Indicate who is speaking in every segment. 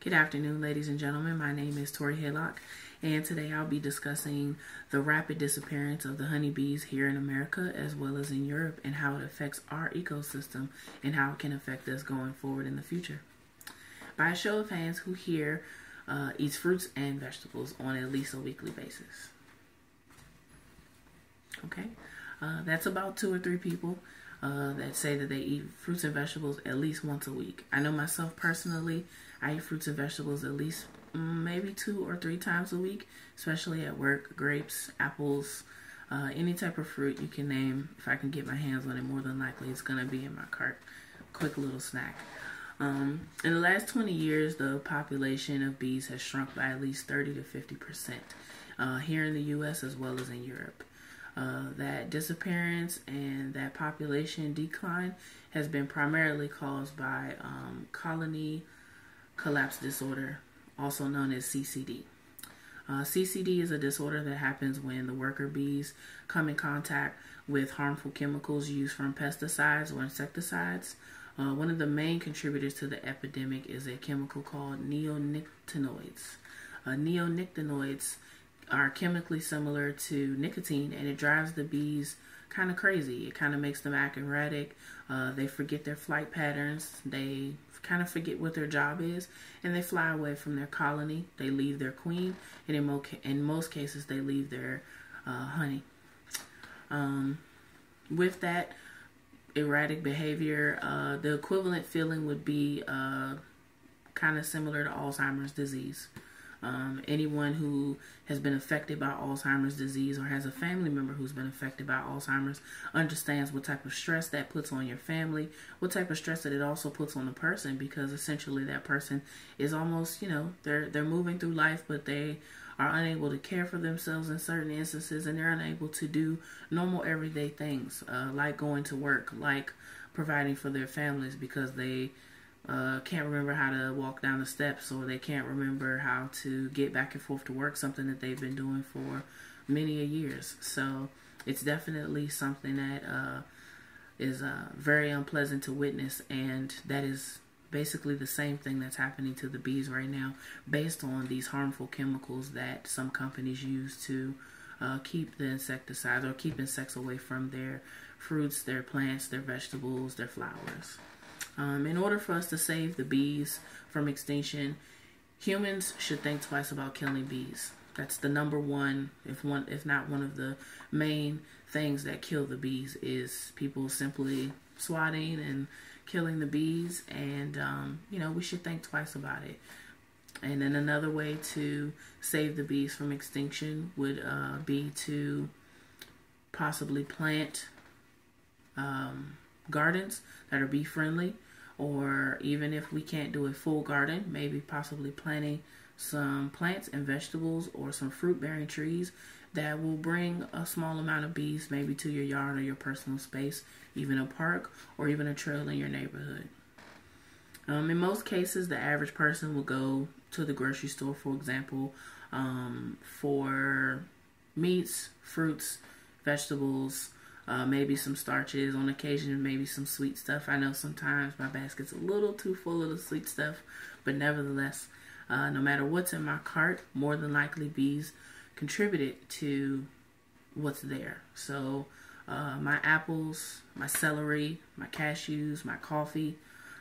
Speaker 1: Good afternoon, ladies and gentlemen. My name is Tori Haylock, and today I'll be discussing the rapid disappearance of the honeybees here in America as well as in Europe and how it affects our ecosystem and how it can affect us going forward in the future. By a show of hands, who here eats fruits and vegetables on at least a weekly basis? Okay, that's about 2 or 3 people that say that they eat fruits and vegetables at least once a week. I know myself personally, I eat fruits and vegetables at least maybe 2 or 3 times a week, especially at work. Grapes, apples, any type of fruit you can name. If I can get my hands on it, more than likely it's going to be in my cart. Quick little snack. In the last 20 years, the population of bees has shrunk by at least 30 to 50% here in the U.S. as well as in Europe. That disappearance and that population decline has been primarily caused by colony collapse disorder, also known as CCD. CCD is a disorder that happens when the worker bees come in contact with harmful chemicals used from pesticides or insecticides. One of the main contributors to the epidemic is a chemical called neonicotinoids. Neonicotinoids are chemically similar to nicotine, and it drives the bees kind of crazy. It kind of makes them act erratic. They forget their flight patterns. They kind of forget what their job is, and they fly away from their colony. They leave their queen, and in most cases, they leave their honey. With that erratic behavior, the equivalent feeling would be kind of similar to Alzheimer's disease. Anyone who has been affected by Alzheimer's disease or has a family member who's been affected by Alzheimer's understands what type of stress that puts on your family, what type of stress that it also puts on the person, because essentially that person is almost, they're moving through life, but they are unable to care for themselves in certain instances, and they're unable to do normal everyday things like going to work, like providing for their families, because they can't remember how to walk down the steps, or they can't remember how to get back and forth to work, something that they've been doing for many years. So it's definitely something that is very unpleasant to witness, and that is basically the same thing that's happening to the bees right now based on these harmful chemicals that some companies use to keep the insecticides or keep insects away from their fruits, their plants, their vegetables, their flowers. In order for us to save the bees from extinction, humans should think twice about killing bees. That's the number one, if not one of the main things that kill the bees, is people simply swatting and killing the bees. And, we should think twice about it. And then another way to save the bees from extinction would be to possibly plant gardens that are bee friendly, or even if we can't do a full garden, maybe possibly planting some plants and vegetables or some fruit bearing trees that will bring a small amount of bees maybe to your yard or your personal space, even a park or even a trail in your neighborhood. In most cases, the average person will go to the grocery store, for example, for meats, fruits, vegetables, maybe some starches, on occasion maybe some sweet stuff. I know sometimes my basket's a little too full of the sweet stuff, but nevertheless, no matter what's in my cart, more than likely bees contributed to what's there. So my apples, my celery, my cashews, my coffee,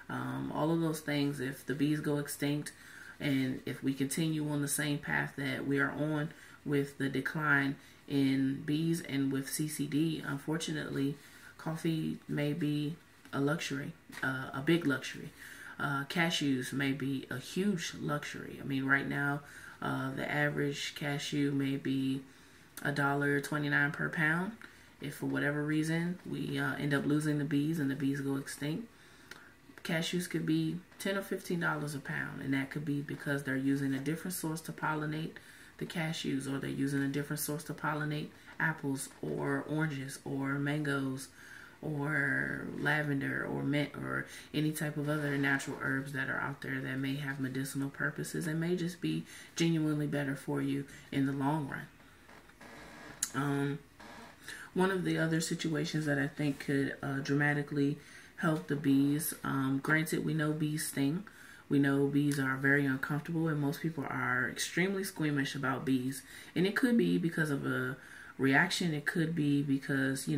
Speaker 1: all of those things, if the bees go extinct and if we continue on the same path that we are on with the decline in bees and with CCD, unfortunately, coffee may be a luxury, a big luxury. Cashews may be a huge luxury. I mean, right now, the average cashew may be $1.29 per pound. If for whatever reason we end up losing the bees and the bees go extinct, cashews could be $10 or $15 a pound, and that could be because they're using a different source to pollinate the cashews, or they're using a different source to pollinate apples or oranges or mangoes or lavender or mint or any type of other natural herbs that are out there that may have medicinal purposes and may just be genuinely better for you in the long run. One of the other situations that I think could dramatically help the bees, granted we know bees sting, We know bees are very uncomfortable, and most people are extremely squeamish about bees. And it could be because of a reaction. It could be because,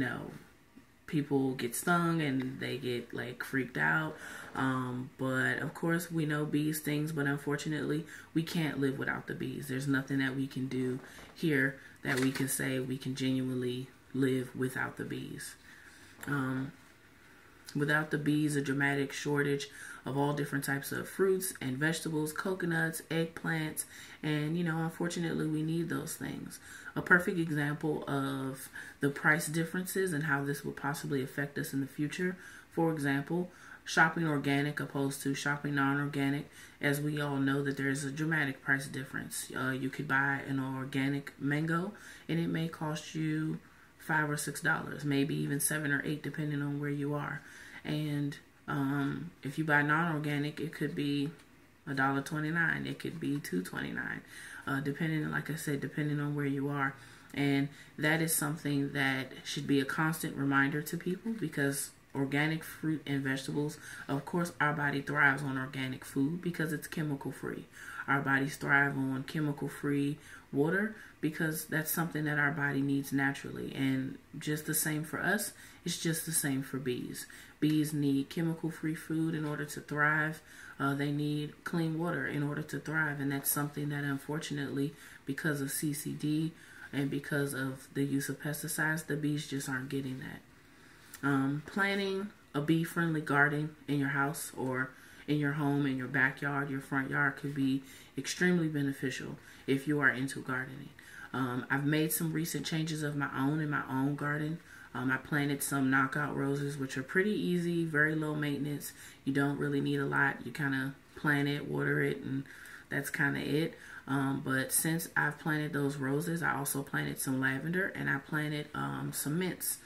Speaker 1: people get stung and they get like freaked out. But of course we know bees stings, but unfortunately we can't live without the bees. There's nothing that we can do here that we can say we can genuinely live without the bees. Without the bees, a dramatic shortage of all different types of fruits and vegetables, coconuts, eggplants, and unfortunately we need those things. A perfect example of the price differences and how this will possibly affect us in the future. For example, shopping organic opposed to shopping non-organic. As we all know that there's a dramatic price difference. You could buy an organic mango and it may cost you $5 or $6, maybe even $7 or $8 depending on where you are. And if you buy non-organic, it could be $1.29. It could be $2.29, depending, like I said, depending on where you are. And that is something that should be a constant reminder to people, because organic fruit and vegetables, of course, our body thrives on organic food because it's chemical free. Our bodies thrive on chemical free water because that's something that our body needs naturally. And just the same for us, it's just the same for bees. Bees need chemical free food in order to thrive. They need clean water in order to thrive. And that's something that unfortunately, because of CCD and because of the use of pesticides, the bees just aren't getting that. Planting a bee-friendly garden in your house or in your home, in your backyard, your front yard could be extremely beneficial if you are into gardening. I've made some recent changes of my own in my own garden. I planted some knockout roses, which are pretty easy, very low maintenance. You don't really need a lot. You kind of plant it, water it, and that's kind of it. But since I've planted those roses, I also planted some lavender and I planted some mints.